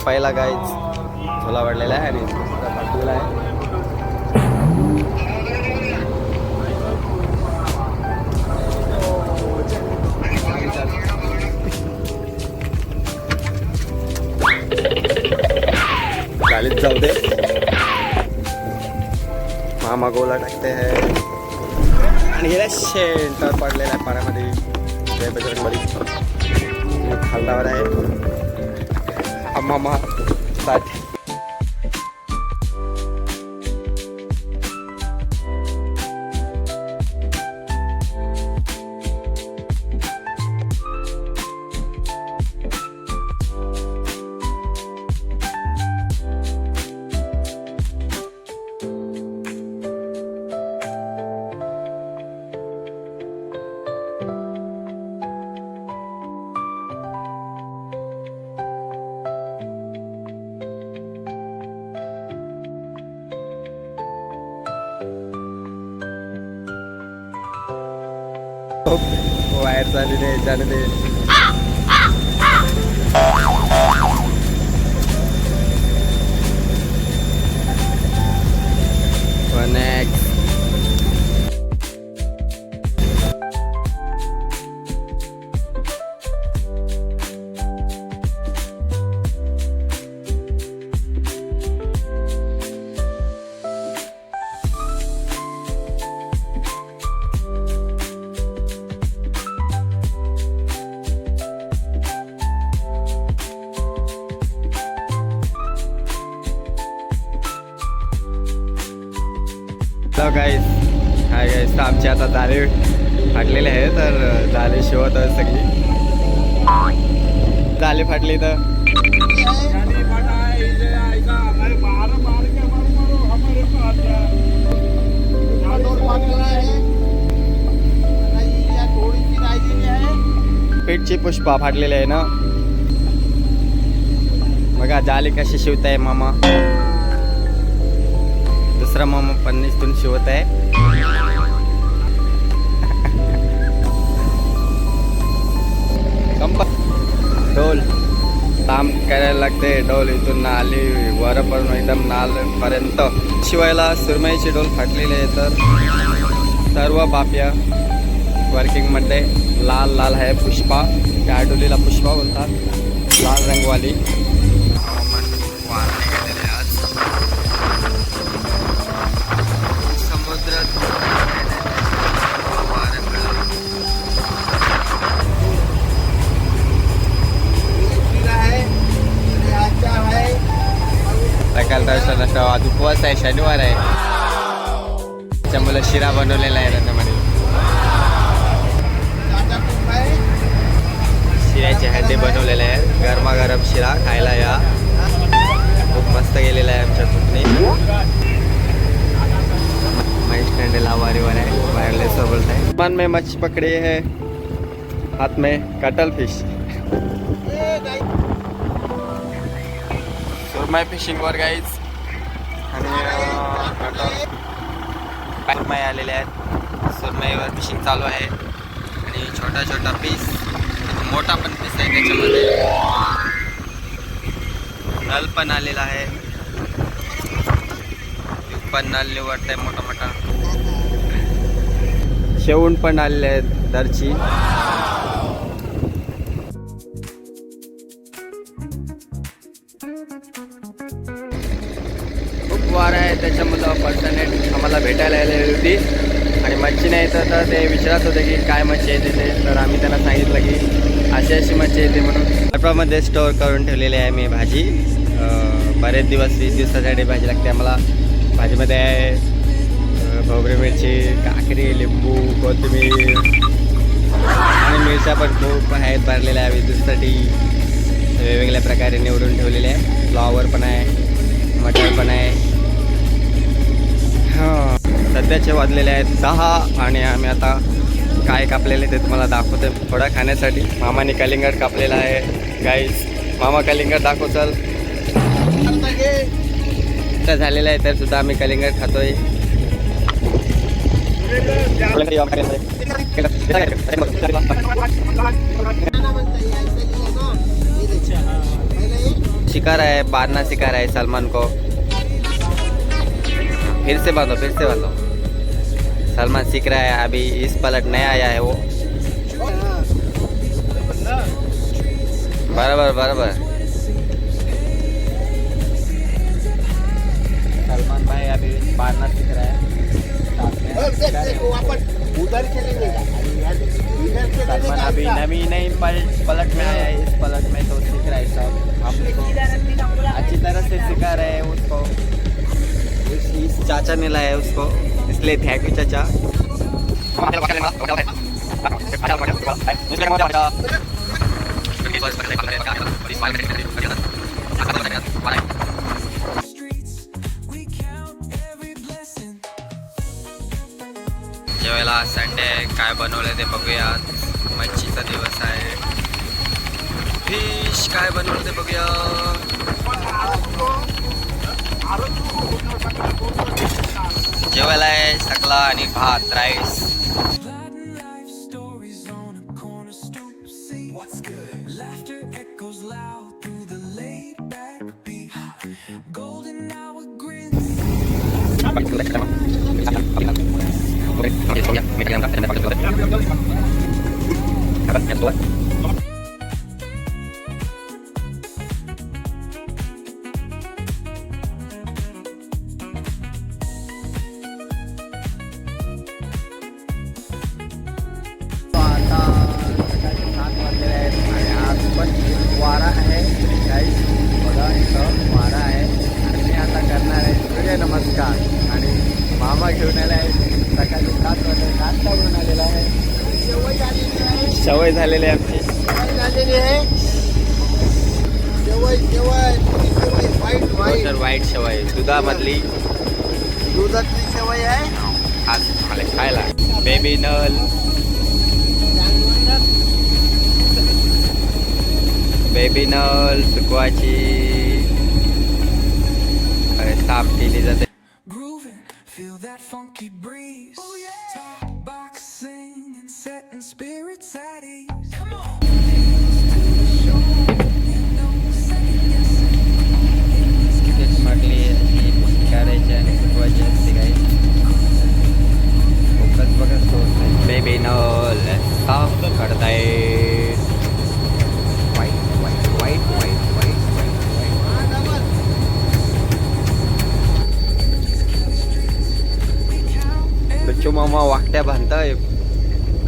पहिला गाईच झोला वाढलेला आहे आणि दुसरा फाटलेला आहे. गालीत जाऊ दे. मामा गोला टाकते आहे आणि गेल्या शेंटर पडलेला आहे पाण्यामध्ये. जय बजरंगबली खालदावर आहे मामा साठी. वायर चालू दे जाने दे. नेक्स्ट गाईस. हाय गाईस, तर आमची आता जाळे फाटलेले आहे. तर जाळे शिवत सगळी. जाळे फाटली तर पीठची पुष्पा फाटलेली आहे ना. बघा जाळे कशी शिवताय मामा. दुसरा मामा पण इथून शिवत आहे. डोल काम करायला लागते. डोल इथून नाली वरपर्यंत एकदम नालपर्यंत शिवायला. सुरमईची डोल फाटलेली आहे. तर सर्व बाप्या वर्किंगमध्ये लाल लाल आहे पुष्पा. त्या डोलीला पुष्पा बोलतात, लाल रंगवाली. आज उपवास आहे, शनिवार आहे. त्यामुळे शिरा बनवलेला आहे त्यामध्ये. शिऱ्याचे हंडी बनवलेले आहे. गरमागरम शिरा खायला या. खूप मस्त गेलेला आहे आमच्या कुठने. महेश टंडेला वारीवर आहे. वायरलेस बोलत आहे. मन में मच्छी पकड़ी है, हाथ में कटल फिश. सुरमई फिशिंग वर गाईज. आणि पायमाई आलेले आहेत. सुरमईवर फिशिंग चालू आहे. आणि छोटा छोटा पीस, मोठा पण पीस आहे त्याच्यामध्ये. नल पण आलेला आहे. पण नल निवडत आहे मोठा मोठा. शेवून पण आलेले आहेत दरची. वार आहे त्याच्यामुळं पर्सनेट आम्हाला भेटायला आलेली होती. आणि मच्छी नाही तर ते विचारत होते की काय मच्छी येते ते. तर आम्ही त्यांना सांगितलं की अशी अशी मच्छी येते म्हणून. बर्फामध्ये स्टोअर करून ठेवलेली आहे मी भाजी. बरेच दिवस 20 दिवसासाठी भाजी लागते आम्हाला. भाजीमध्ये आहे भोबरी मिरची, काकडी, लिंबू, कोथिंबीर आणि मिरच्या पण खूप आहेत भरलेल्या आहे 20 दिवसासाठी. वेगवेगळ्या प्रकारे निवडून ठेवलेले आहे. फ्लॉवर पण आहे, मटर पण आहे. हां, सध्याचे वाजलेले आहेत 10 आणि आम्ही आता काय कापलेले ते तुम्हाला दाखवते थोडा खाण्यासाठी. मामाने कलिंगड कापलेला आहे गाईस. मामा कलिंगड दाखव चल. झालेलं आहे तर सुद्धा आम्ही कलिंगड खातोय. सिखा रहा है, बांधना सिखा रहा है सलमान को। फिर से बांधो, फिर से बांधो। सलमान सीख रहा है, अभी इस पलट नया आया है वो। बराबर बराबर। सलमान भाई अभी बांधना सीख रहा है। सलमान अभी नई पलट में आया है, इस पलट में तो सीख रहा है सब। हमको अच्छी तरह से सिखा रहे हैं उसको। इस चाचा ने लाया है उसको, इसलिए थैंक यू चाचा। जेवायला संडे काय बनवले ते बघूया। मच्छीचा दिवस आहे। फिश काय बनवलं ते बघूया। जेवायला आहे सकला आणि भात राईस। वारा आहे गाईस, बघा इथं वारा आहे। आणि मी आता करणार आहे सूर्यनमस्कार। आणि मामा घेऊन आला आहे सकाळी 7 वाजता नाश्ता घेऊन आलेला आहे। सवय झालेली आहे आमची। व्हाईट शेवय, दुधातली शेवय आहे आज मला खायला। बेबी नल, बेबी नल सुकवाची ताप केली जाते। Feel that funky breeze. Oh yeah. Talk boxing and setting spirits at ease. Come on. Smartly करायची आणि सुकवायची असते काय। फोकस बघा सोर्स। बेबी नल साफ करताय। वाईट वाईट वाईट वाईट वाईट बच्चू मामा वाकट्या बांधताय।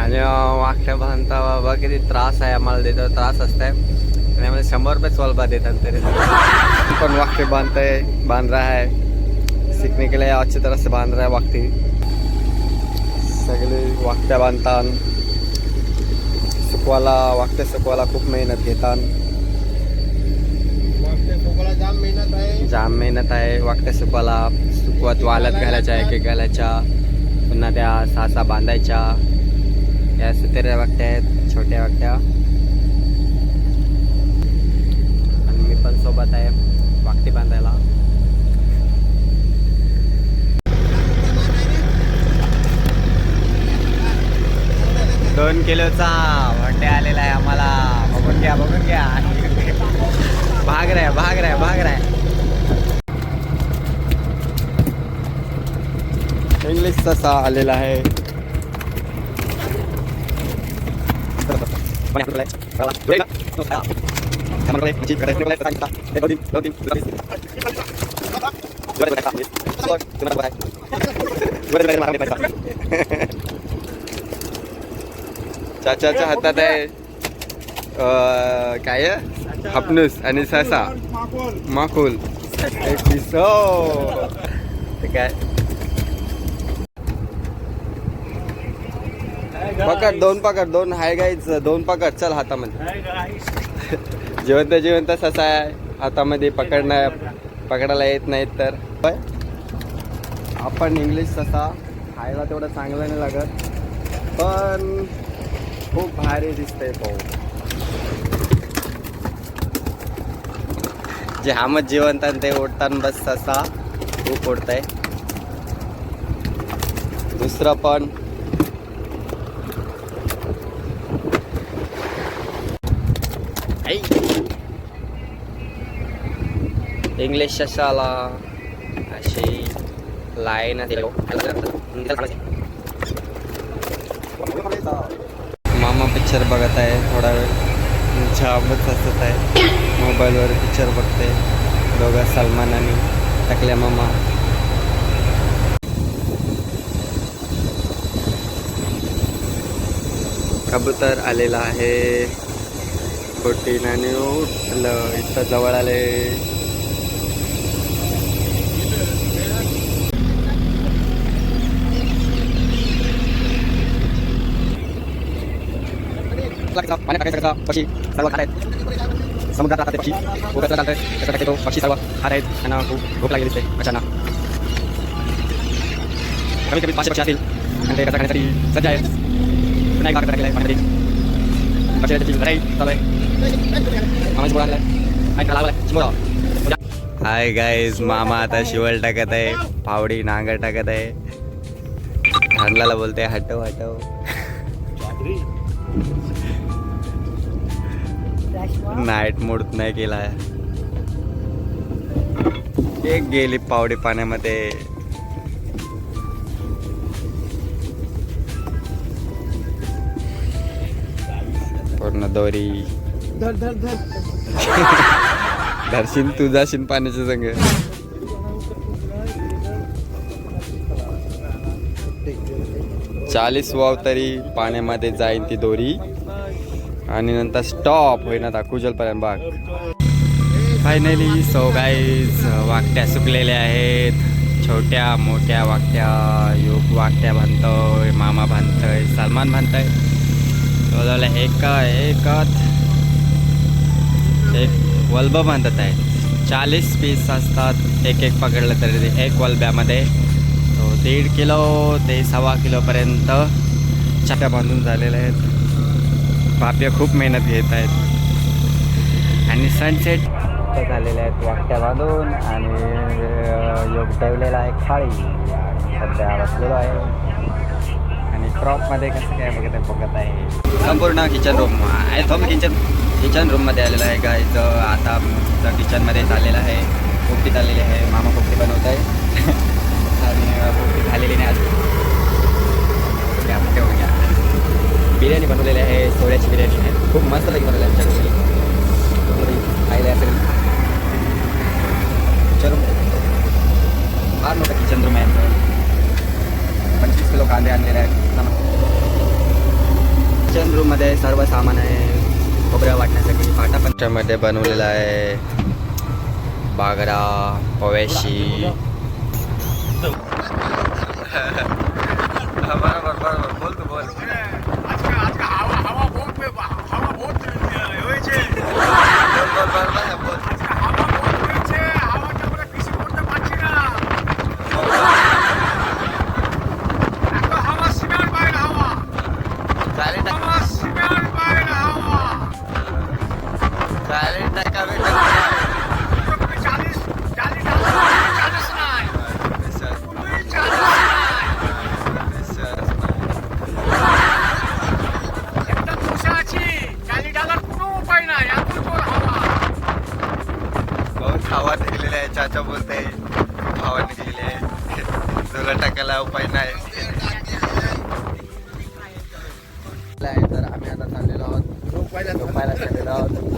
आणि वाकट्या बांधता बाबा किती त्रास आहे आम्हाला देतो, त्रास असतंय। आणि आम्हाला 100 रुपये सॉल्व देतात तरी पण वाकटे बांध रहा है। सीखने के लिए अच्छी तरह से बांध रहा है वाकटी। सगळे वाकट्या बांधतात। वाकटे सुकवायला खूप मेहनत घेतात। जाम मेहनत आहे वाकटे सुकवत वाळत घालायच्या, एक घालायच्या, पुन्हा त्या 6 बांधायच्या। या सुतेऱ्या वाकट्या आहेत, छोट्या वाकट्या। आणि मी पण सोबत आहे वाकटी बांधायला। दोन किलोचा भंडे आलेला आहे आम्हाला। बघून घ्या बघून घ्या। भाग रहा है। इंग्लिश ससा आलेला आहे। चाचाच्या हातात आहे काय हापनूस आणि ससा माकुल। काय पकड दोन हाय गाईच, 2 पकड चल हातामध्ये। जिवंत ससा आहे हातामध्ये, पकडायला येत नाहीत तर। आपण इंग्लिश ससा खायला तेवढं चांगलं नाही लागत, पण खूप भारी दिसतंय तो। जे हामत जिवंत ते ओढताना बस ससा खूप ओढतंय। दुसरं पण इंग्लिशच्या शाळा अशी लाईन मामा पिक्चर बघत आहे थोडा वेळ जामच हसत आहे मोबाईलवर पिक्चर बघते दोघं सलमान आणि टकल्या मामा कबूतर आलेला आहे बोटीने उठलं इथं जवळ आले पाण्यात टाकायचा पक्षी सर्व खात आहेत समुद्रात राहतात पक्षी उगाच चालतात त्याचा टाकतो पक्षी सर्व खात आहेत त्यांना खूप भूक लागली दिसते कशांना कमीत कमी 500 पक्षी असतील आणि ते कसा खाण्यासाठी सज्ज आहेत पुन्हा एक टाकलेला आहे पाण्यामध्ये पक्षी लढाई चालू आहे मामाची बोला ऐका लागला हाय गाईज मामा आता शिवल टाकत आहे पावडी नांगर टाकत आहे हांडलाला बोलते हटव हटव नाईट मोड नाही केला एक गेली पावडी पाण्यामध्ये पूर्ण दोरी धरशील तू जाशील पाण्याच्या संग 40 वाव तरी पाण्यामध्ये जाईल ती दोरी आणि नंतर स्टॉप होईना आता कुजलपर्यंत बाग फायनली सो गाईज वाकट्या सुकलेल्या आहेत छोट्या मोठ्या वाकट्या योग वाकट्या बांधतोय मामा बांधतोय सलमान बांधतोय जवळजवळ एक वल्ब बांधत आहे 40 पीस असतात एक एक पकडलं तरी एक वल्ब्यामध्ये तो 1.5 किलो ते 1.25 किलोपर्यंत चाप्या बांधून झालेल्या आहेत बाप्या खूप मेहनत घेत आहेत आणि सनसेट झालेले आहेत वाकट्या बांधून आणि योग ठेवलेला आहे खाळी सध्या बसलेलो आहे आणि क्रॉपमध्ये कसं काय बघत आहे संपूर्ण किचन रूम किचन रूममध्ये आलेलं आहे गायचं आता किचनमध्ये चाललेलं आहे पोपटी चाललेली आहे मामा पोपटी बनवत आहे आणि पोपटी झालेली नाही अजून ठेवून घ्या बिर्याणी बनवलेली आहे सोळ्याची बिर्याणी आहे खूप मस्त लगी बनवली आमच्याकडे खायला असेल किचन फार मोठा किचन रूम आहे 25 किलो कांदे आणलेले आहेत किचन रूममध्ये सर्व सामान आहे खोबऱ्या वाटण्यासाठी पाटापंचामध्ये बनवलेला आहे बागरा पवेशी बरोबर बोल तू बोल हवा निघलेली आहे चाचा बोलते हवा निघलेली आहे तुला टाकायला उपाय नाही तर आम्ही आता चाललेलो आहोत झोपायला चाललेलो आहोत